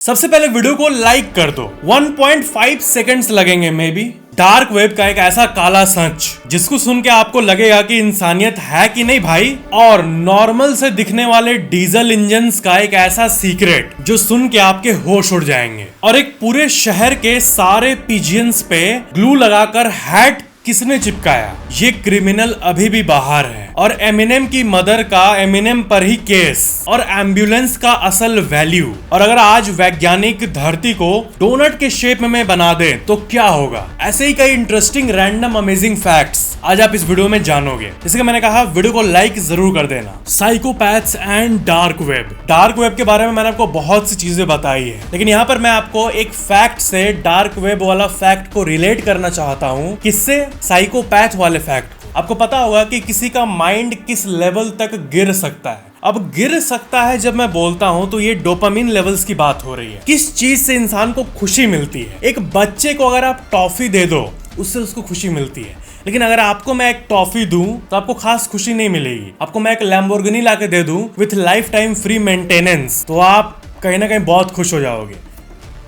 सबसे पहले वीडियो को लाइक कर दो। 1.5 सेकंड्स लगेंगे मे बी। डार्क वेब का एक ऐसा काला सच जिसको सुन के आपको लगेगा कि इंसानियत है कि नहीं भाई, और नॉर्मल से दिखने वाले डीजल इंजन्स का एक ऐसा सीक्रेट जो सुन के आपके होश उड़ जाएंगे। और एक पूरे शहर के सारे पिजियंस पे ग्लू लगाकर हैट किसने चिपकाया, ये क्रिमिनल अभी भी बाहर है। और एमिनेम की मदर का एमिनेम पर ही केस, और एम्बुलेंस का असल वैल्यू। और अगर आज वैज्ञानिक धरती को डोनट के शेप में बना दे तो क्या होगा। ऐसे ही कई इंटरेस्टिंग रैंडम अमेजिंग फैक्ट्स आज आप इस वीडियो में जानोगे। जैसे कि मैंने कहा, वीडियो को लाइक जरूर कर देना। Psychopaths and dark web. Dark web के बारे में मैंने आपको बहुत सी चीजें बताई है, लेकिन यहाँ पर मैं आपको एक फैक्ट से डार्क वेब वाला फैक्ट को रिलेट करना चाहता हूँ। किससे? साइकोपैथ वाले फैक्ट। आपको पता होगा कि किसी का माइंड किस लेवल तक गिर सकता है। अब गिर सकता है जब मैं बोलता हूं तो ये डोपामिन लेवल्स की बात हो रही है। किस चीज से इंसान को खुशी मिलती है। एक बच्चे को अगर आप टॉफी दे दो उससे उसको खुशी मिलती है, लेकिन अगर आपको मैं एक टॉफी दूं तो आपको खास खुशी नहीं मिलेगी। आपको मैं एक लैम्बोर्गिनी लाके दे दूं with life time free maintenance तो आप कहीं ना कहीं बहुत खुश हो जाओगे।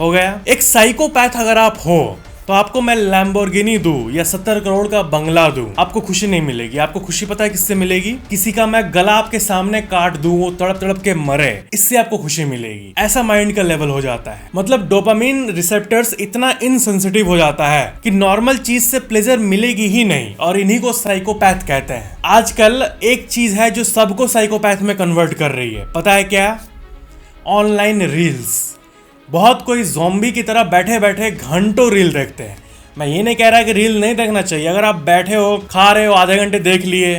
हो गया। एक साइकोपैथ अगर आप हो तो आपको मैं लैम्बोर्गिनी दूं या 70 करोड़ का बंगला दूं, आपको खुशी नहीं मिलेगी। आपको खुशी पता है किससे मिलेगी? किसी का मैं गला आपके सामने काट दूं, वो तड़प तड़प के मरे, इससे आपको खुशी मिलेगी। ऐसा माइंड का लेवल हो जाता है। मतलब डोपामिन रिसेप्टर्स इतना इनसेंसिटिव हो जाता है कि नॉर्मल चीज से प्लेजर मिलेगी ही नहीं, और इन्हीं को साइकोपैथ कहते हैं। आजकल एक चीज है जो सबको साइकोपैथ में कन्वर्ट कर रही है, पता है क्या? Online reels. बहुत कोई ज़ॉम्बी की तरह बैठे बैठे घंटों रील देखते हैं। मैं ये नहीं कह रहा कि रील नहीं देखना चाहिए। अगर आप बैठे हो, खा रहे हो, आधे घंटे देख लिए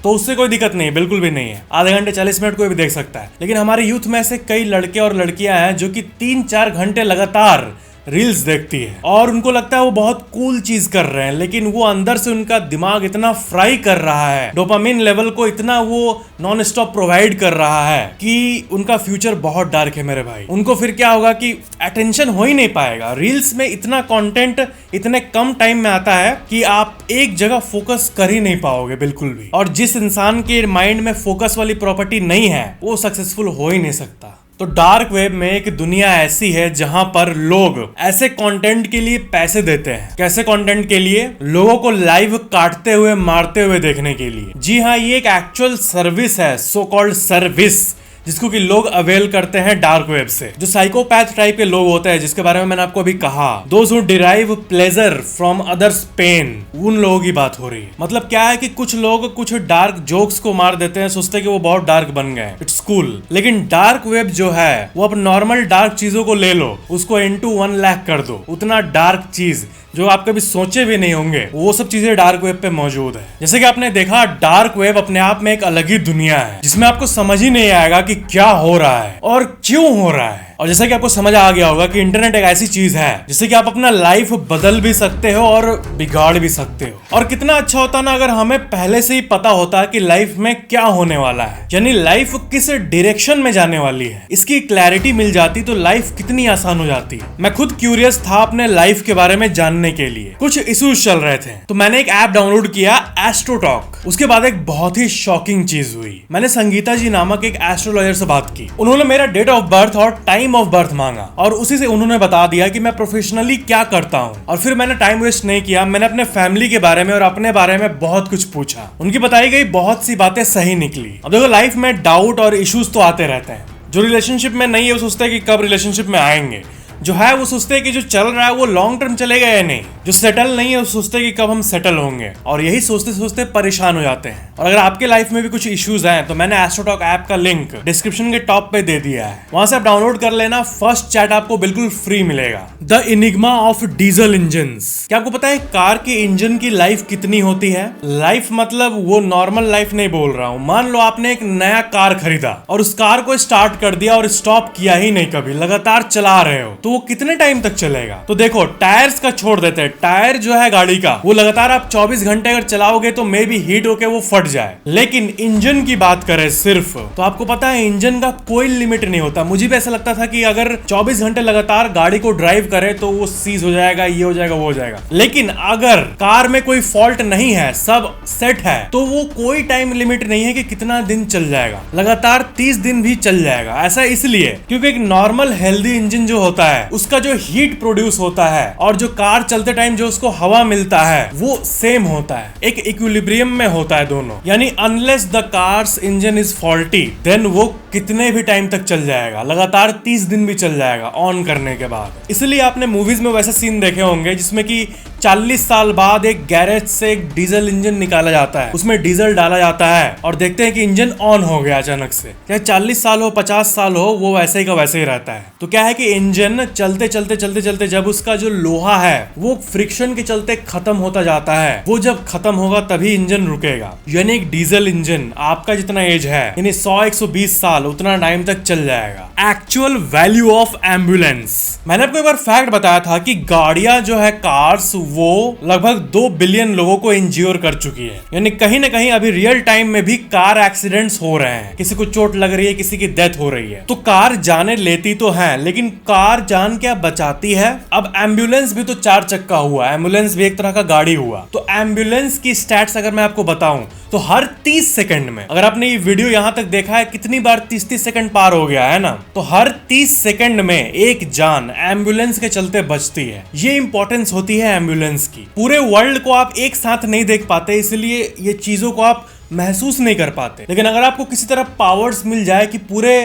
तो उससे कोई दिक्कत नहीं है, बिल्कुल भी नहीं है। आधे घंटे 40 मिनट कोई भी देख सकता है। लेकिन हमारे यूथ में ऐसे कई लड़के और लड़कियां हैं जो कि 3-4 घंटे लगातार रील्स देखती है, और उनको लगता है वो बहुत कूल चीज कर रहे हैं, लेकिन वो अंदर से उनका दिमाग इतना फ्राई कर रहा है, डोपामिन लेवल को इतना वो नॉन स्टॉप प्रोवाइड कर रहा है कि उनका फ्यूचर बहुत डार्क है मेरे भाई। उनको फिर क्या होगा कि अटेंशन हो ही नहीं पाएगा। रील्स में इतना कंटेंट इतने कम टाइम में आता है कि आप एक जगह फोकस कर ही नहीं पाओगे बिल्कुल भी। और जिस इंसान के माइंड में फोकस वाली प्रॉपर्टी नहीं है वो सक्सेसफुल हो ही नहीं सकता। तो डार्क वेब में एक दुनिया ऐसी है जहां पर लोग ऐसे कंटेंट के लिए पैसे देते हैं। कैसे कंटेंट के लिए? लोगों को लाइव काटते हुए मारते हुए देखने के लिए। जी हाँ, ये एक एक्चुअल सर्विस है, सो कॉल्ड सर्विस, जिसको कि लोग अवेल करते हैं डार्क वेब से। जो साइकोपैथ टाइप के लोग होते हैं, जिसके बारे में मैंने आपको अभी कहा, those who derive pleasure from others pain, उन लोगों की बात हो रही है। मतलब क्या है कि कुछ लोग कुछ डार्क जोक्स को मार देते हैं, सोचते हैं कि वो बहुत डार्क बन गए, इट्स कूल। लेकिन डार्क वेब जो है वो अब नॉर्मल डार्क चीजों को ले लो, उसको इनटू 1 लाख कर दो। उतना डार्क चीज जो आप कभी सोचे भी नहीं होंगे, वो सब चीजें डार्क वेब पे मौजूद है। जैसे कि आपने देखा, डार्क वेब अपने आप में एक अलग ही दुनिया है जिसमें आपको समझ ही नहीं आएगा कि क्या हो रहा है और क्यों हो रहा है। और जैसे कि आपको समझ आ गया होगा कि इंटरनेट एक ऐसी चीज है जिससे कि आप अपना लाइफ बदल भी सकते हो और बिगाड़ भी सकते हो। और कितना अच्छा होता ना अगर हमें पहले से ही पता होता कि लाइफ में क्या होने वाला है, यानी लाइफ किस डायरेक्शन में जाने वाली है, इसकी क्लैरिटी मिल जाती तो लाइफ कितनी आसान हो जाती। मैं खुद क्यूरियस था अपने लाइफ के बारे में जानने के लिए। कुछ इश्यूज चल रहे थे तो मैंने एक ऐप डाउनलोड किया, एस्ट्रोटॉक। उसके बाद एक बहुत ही शॉकिंग चीज हुई। मैंने संगीता जी नामक एक एस्ट्रोलॉजर से बात की। उन्होंने मेरा डेट ऑफ बर्थ और टाइम ऑफ बर्थ मांगा, और उसी से उन्होंने बता दिया कि मैं प्रोफेशनली क्या करता हूँ। और फिर मैंने टाइम वेस्ट नहीं किया, मैंने अपने फैमिली के बारे में और अपने बारे में बहुत कुछ पूछा। उनकी बताई गई बहुत सी बातें सही निकली। अब देखो, लाइफ में डाउट और इश्यूज तो आते रहते हैं। जो रिलेशनशिप में नहीं है वो सोचते हैं कि कब रिलेशनशिप में आएंगे। जो है वो सोचते हैं कि जो चल रहा है वो लॉन्ग टर्म चलेगा या नहीं। जो सेटल नहीं है वो सोचते हैं कि कब हम सेटल होंगे, और यही सोचते सोचते परेशान हो जाते हैं। और अगर आपके लाइफ में भी कुछ इश्यूज हैं तो मैंने एस्ट्रोटॉक ऐप का लिंक डिस्क्रिप्शन के टॉप पे दे दिया है, वहां से आप डाउनलोड कर लेना। फर्स्ट चैट आपको बिल्कुल फ्री मिलेगा। The Enigma of diesel engines. क्या आपको पता है कार के इंजन की लाइफ कितनी होती है? लाइफ मतलब वो नॉर्मल लाइफ नहीं बोल रहा हूँ। मान लो आपने एक नया कार खरीदा और उस कार को स्टार्ट कर दिया और स्टॉप किया ही नहीं कभी, लगातार चला रहे हो, तो वो कितने टाइम तक चलेगा? तो देखो, टायर्स का छोड़ देते हैं। टायर जो है गाड़ी का, वो लगातार आप 24 घंटे अगर चलाओगे तो मे बी हीट होके वो फट बढ़ जाए। लेकिन इंजन की बात करें सिर्फ, तो आपको पता है इंजन का कोई लिमिट नहीं होता। मुझे भी ऐसा लगता था कि अगर 24 घंटे लगातार गाड़ी को ड्राइव करे तो वो सीज हो जाएगा, ये हो जाएगा, वो हो जाएगा। लेकिन अगर कार में कोई फॉल्ट नहीं है, सब सेट है, तो वो कोई टाइम लिमिट नहीं है कि कितना दिन चल जाएगा, लगातार 30 दिन भी चल जाएगा। ऐसा इसलिए क्योंकि एक नॉर्मल हेल्दी इंजन जो होता है उसका जो हीट प्रोड्यूस होता है और जो कार चलते टाइम जो उसको हवा मिलता है वो सेम होता है, एक इक्विलिब्रियम में होता है दोनों। यानी unless the car's engine is faulty then वो कितने भी टाइम तक चल जाएगा, लगातार 30 दिन भी चल जाएगा ऑन करने के बाद। इसलिए आपने मूवीज में वैसे सीन देखे होंगे जिसमें कि 40 साल बाद एक गैरेज से एक डीजल इंजन निकाला जाता है, उसमें डीजल डाला जाता है और देखते हैं कि इंजन ऑन हो गया अचानक से। चाहे 40 साल हो 50 साल हो वो वैसे ही का वैसे ही रहता है। तो क्या है कि इंजन चलते चलते चलते चलते जब उसका जो लोहा है वो फ्रिक्शन के चलते खत्म होता जाता है, वो जब खत्म होगा तभी इंजन रुकेगा। यानी एक डीजल इंजन आपका जितना एज है यानी 100-120 साल उतना टाइम तक चल जाएगा। एक्चुअल वैल्यू ऑफ एम्बुलेंस, मैंने आपको एक बार फैक्ट बताया था कि गाड़ियां जो है कार्स वो लगभग 2 बिलियन लोगों को इंज्योर कर चुकी है। यानी कहीं ना कहीं अभी रियल टाइम में भी कार एक्सीडेंट्स हो रहे हैं, किसी को चोट लग रही है, किसी की डेथ हो रही है। तो कार जाने लेती तो है लेकिन कार जान क्या बचाती है। अब एम्बुलेंस भी तो 4 चक्का हुआ, एम्बुलेंस भी एक तरह का गाड़ी हुआ। तो एम्बुलेंस की स्टैट्स अगर मैं आपको बताऊं तो हर 30 सेकंड में, अगर आपने ये वीडियो यहां तक देखा है कितनी बार 30-30 सेकंड पार हो गया है ना, तो हर 30 सेकंड में एक जान एम्बुलेंस के चलते बचती है। ये इंपॉर्टेंस होती है एम्बुलेंस की। पूरे वर्ल्ड को आप एक साथ नहीं देख पाते इसलिए ये चीजों को आप महसूस नहीं कर पाते। लेकिन अगर आपको किसी तरह पावर्स मिल जाए कि पूरे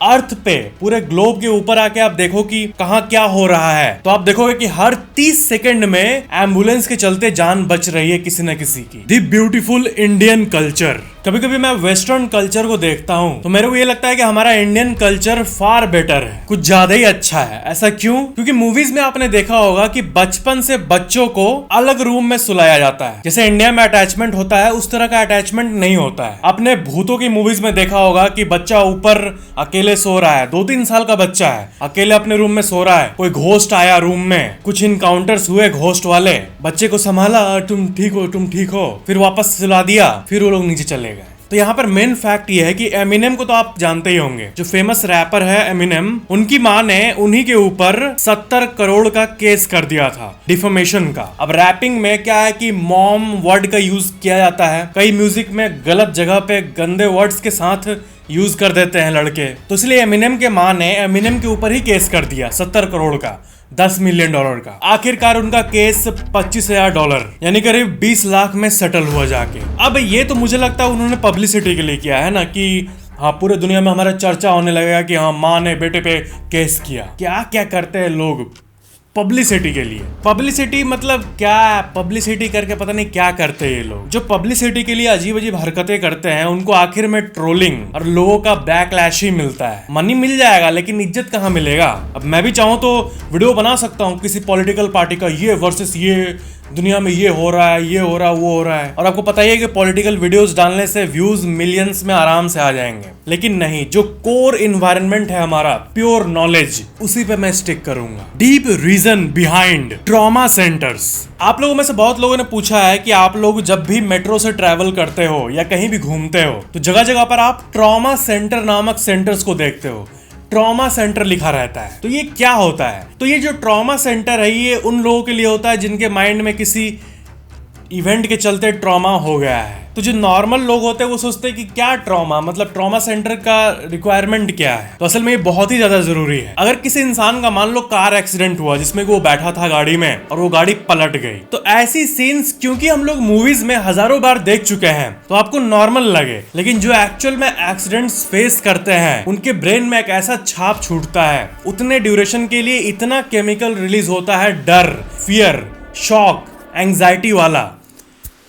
अर्थ पे, पूरे ग्लोब के ऊपर आके आप देखो कि कहाँ क्या हो रहा है, तो आप देखोगे कि हर 30 सेकंड में एम्बुलेंस के चलते जान बच रही है किसी न किसी की। The beautiful Indian culture. कभी कभी मैं वेस्टर्न कल्चर को देखता हूँ तो मेरे को ये लगता है कि हमारा इंडियन कल्चर फार बेटर है, कुछ ज्यादा ही अच्छा है। ऐसा क्यों? क्योंकि मूवीज में आपने देखा होगा कि बचपन से बच्चों को अलग रूम में सुलाया जाता है। जैसे इंडिया में अटैचमेंट होता है उस तरह का अटैचमेंट नहीं होता है। आपने भूतों की मूवीज में देखा होगा कि बच्चा ऊपर अकेले सो रहा है, 2-3 साल का बच्चा है, अकेले अपने रूम में सो रहा है, कोई घोस्ट आया रूम में, कुछ इनकाउंटर्स हुए घोस्ट वाले, बच्चे को संभाला, तुम ठीक हो, तुम ठीक हो, फिर वापस सुला दिया, फिर वो लोग नीचे चले गए। तो यहाँ पर मेन फैक्ट ये है कि एमिनेम को तो आप जानते ही होंगे, जो फेमस रैपर है एमिनेम, उनकी माँ ने उन्हीं के ऊपर 70 करोड़ का केस कर दिया था डिफेमेशन का। अब रैपिंग में क्या है कि मॉम वर्ड का यूज किया जाता है, कई म्यूजिक में गलत जगह पे गंदे वर्ड्स के साथ यूज कर देते हैं लड़के, तो इसलिए एमिनेम के माँ ने एमिनेम के ऊपर ही केस कर दिया 70 करोड़ का, $10 मिलियन का। आखिरकार उनका केस $25,000 यानी करीब 20 लाख में सेटल हुआ जाके। अब ये तो मुझे लगता है उन्होंने पब्लिसिटी के लिए किया है ना, कि हाँ पूरे दुनिया में हमारा चर्चा होने लगेगा कि हाँ माँ ने बेटे पे केस किया। क्या क्या करते हैं लोग पब्लिसिटी के लिए। पब्लिसिटी मतलब क्या, पब्लिसिटी करके पता नहीं क्या करते हैं ये लोग। जो पब्लिसिटी के लिए अजीब अजीब हरकतें करते हैं उनको आखिर में ट्रोलिंग और लोगों का बैकलैश ही मिलता है। मनी मिल जाएगा लेकिन इज्जत कहाँ मिलेगा। अब मैं भी चाहूँ तो वीडियो बना सकता हूँ किसी पॉलिटिकल पार्टी का, ये वर्सेस ये, दुनिया में ये हो रहा है, ये हो रहा है, वो हो रहा है। और आपको पता ही है कि पॉलिटिकल वीडियोस डालने से व्यूज मिलियंस में आराम से आ जाएंगे। लेकिन नहीं, जो कोर इन्वायरमेंट है हमारा, प्योर नॉलेज, उसी पे मैं स्टिक करूंगा। Deep reason behind trauma centres. आप लोगों में से बहुत लोगों ने पूछा है कि आप लोग जब भी मेट्रो से ट्रैवल करते हो या कहीं भी घूमते हो तो जगह जगह पर आप ट्रॉमा सेंटर नामक सेंटर्स को देखते हो। ट्रॉमा सेंटर लिखा रहता है, तो ये क्या होता है? तो ये जो ट्रॉमा सेंटर है ये उन लोगों के लिए होता है जिनके माइंड में किसी इवेंट के चलते ट्रॉमा हो गया है। तो जो नॉर्मल लोग होते हैं वो सोचते हैं कि क्या ट्रॉमा, मतलब ट्रॉमा सेंटर का रिक्वायरमेंट क्या है। तो असल में ये बहुत ही ज्यादा जरूरी है। अगर किसी इंसान का मान लो कार एक्सीडेंट हुआ जिसमें वो बैठा था गाड़ी में और वो गाड़ी पलट गई, तो ऐसी सीन्स क्योंकि हम लोग मूवीज में हजारों बार देख चुके हैं तो आपको नॉर्मल लगे, लेकिन जो एक्चुअल में एक्सीडेंट्स फेस करते हैं उनके ब्रेन में एक ऐसा छाप छूटता है, उतने ड्यूरेशन के लिए इतना केमिकल रिलीज होता है, डर, फियर, शॉक, एंजाइटी वाला,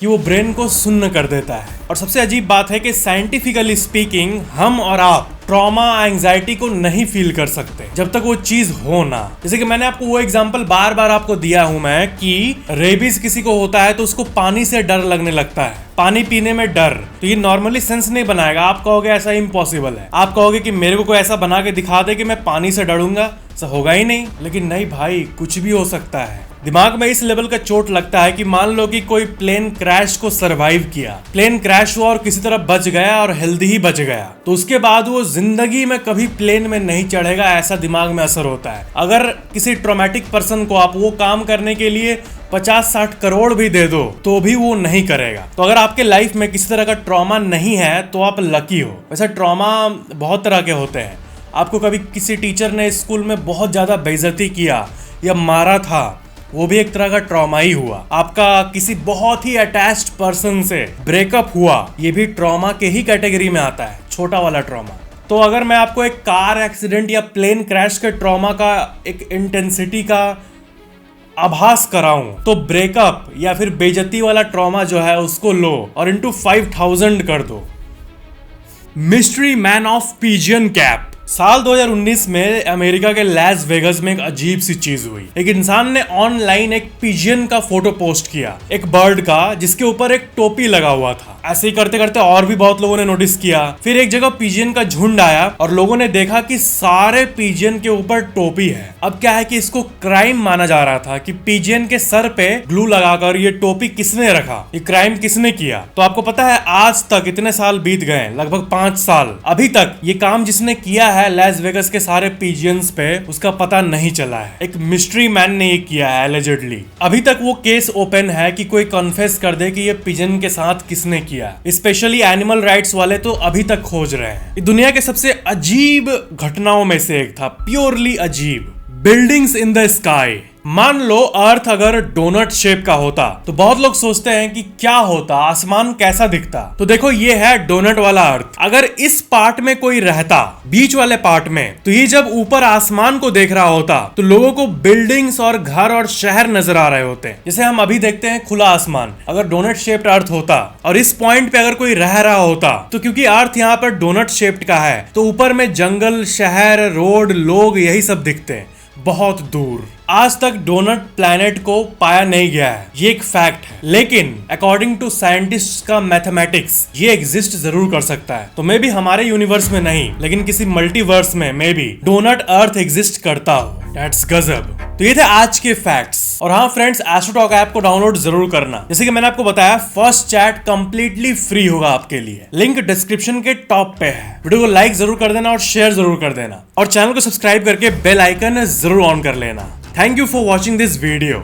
कि वो ब्रेन को सुन्न कर देता है। और सबसे अजीब बात है कि साइंटिफिकली स्पीकिंग हम और आप ट्रॉमा एंजाइटी को नहीं फील कर सकते जब तक वो चीज हो ना। जैसे कि मैंने आपको वो एग्जांपल बार बार आपको दिया हूं मैं कि रेबीज किसी को होता है तो उसको पानी से डर लगने लगता है, पानी पीने में डर। तो ये नॉर्मली सेंस नहीं बनाएगा। आप कहोगे ऐसा इम्पॉसिबल है, आप कहोगे कि मेरे को कोई ऐसा बना के दिखा दे कि मैं पानी से डरूंगा, ऐसा होगा ही नहीं। लेकिन नहीं भाई, कुछ भी हो सकता है। दिमाग में इस लेवल का चोट लगता है कि मान लो कि कोई प्लेन क्रैश को सरवाइव किया, प्लेन क्रैश हुआ और किसी तरह बच गया और हेल्दी ही बच गया, तो उसके बाद वो जिंदगी में कभी प्लेन में नहीं चढ़ेगा, ऐसा दिमाग में असर होता है। अगर किसी ट्रॉमेटिक पर्सन को आप वो काम करने के लिए 50-60 करोड़ भी दे दो तो भी वो नहीं करेगा। तो अगर आपके लाइफ में किसी तरह का ट्रॉमा नहीं है तो आप लकी हो। वैसे ट्रॉमा बहुत तरह के होते हैं। आपको कभी किसी टीचर ने स्कूल में बहुत ज्यादा बेइज्जती किया या मारा था, वो भी एक तरह का ट्रॉमा ही हुआ। आपका किसी बहुत ही अटैच्ड पर्सन से ब्रेकअप हुआ, ये भी ट्रॉमा के ही कैटेगरी में आता है, छोटा वाला ट्रॉमा। तो अगर मैं आपको एक कार एक्सीडेंट या प्लेन क्रैश के ट्रॉमा का एक इंटेंसिटी का आभास कराऊं तो ब्रेकअप या फिर बेइज्जती वाला ट्रॉमा जो है उसको लो और इंटू 5000 कर दो। Mystery man of pigeon cap. साल 2019 में अमेरिका के लास वेगस में एक अजीब सी चीज हुई। एक इंसान ने ऑनलाइन एक पिजियन का फोटो पोस्ट किया, एक बर्ड का जिसके ऊपर एक टोपी लगा हुआ था। ऐसे ही करते करते और भी बहुत लोगों ने नोटिस किया। फिर एक जगह पिजियन का झुंड आया और लोगों ने देखा कि सारे पिजियन के ऊपर टोपी है। अब क्या है कि इसको क्राइम माना जा रहा था कि पिजियन के सर पे ग्लू लगाकर ये टोपी किसने रखा, ये क्राइम किसने किया। तो आपको पता है आज तक इतने साल बीत गए, लगभग 5 साल, अभी तक ये काम जिसने किया है लास वेगस के सारे पिजियंस पे, उसका पता नहीं चला है। एक मिस्ट्री मैन ने ये किया है एलिजिडली। अभी तक वो केस ओपन है कि कोई कन्फेस कर दे कि ये पिजन के साथ किसने किया। स्पेशली एनिमल राइट्स वाले तो अभी तक खोज रहे हैं। ये दुनिया के सबसे अजीब घटनाओं में से एक था, प्योरली अजीब। Buildings in the sky. मान लो अर्थ अगर डोनट शेप का होता तो बहुत लोग सोचते हैं कि क्या होता, आसमान कैसा दिखता। तो देखो ये है डोनट वाला अर्थ। अगर इस पार्ट में कोई रहता, बीच वाले पार्ट में, तो ये जब ऊपर आसमान को देख रहा होता तो लोगों को बिल्डिंग्स और घर और शहर नजर आ रहे होते हैं, जैसे हम अभी देखते हैं खुला आसमान। अगर डोनट शेप्ड अर्थ होता और इस पॉइंट पे अगर कोई रह रहा होता, तो क्योंकि अर्थ यहाँ पर डोनट शेप्ड का है तो ऊपर में जंगल, शहर, रोड, लोग, यही सब दिखते हैं बहुत दूर। आज तक डोनट प्लैनेट को पाया नहीं गया है, ये एक फैक्ट है। लेकिन अकॉर्डिंग टू साइंटिस्ट का मैथमेटिक्स ये एग्जिस्ट जरूर कर सकता है। तो मे बी हमारे यूनिवर्स में नहीं, लेकिन किसी मल्टीवर्स में maybe doesn't earth exist करता हो। दैट्स गजब। तो ये थे आज के फैक्ट्स। और हाँ फ्रेंड्स, एस्ट्रोटॉक ऐप को डाउनलोड जरूर करना। जैसे कि मैंने आपको बताया, फर्स्ट चैट कंप्लीटली फ्री होगा आपके लिए, लिंक डिस्क्रिप्शन के टॉप पे है। वीडियो को लाइक जरूर कर देना और शेयर जरूर कर देना और चैनल को सब्सक्राइब करके बेल आइकन जरूर ऑन कर लेना। Thank you for watching this video.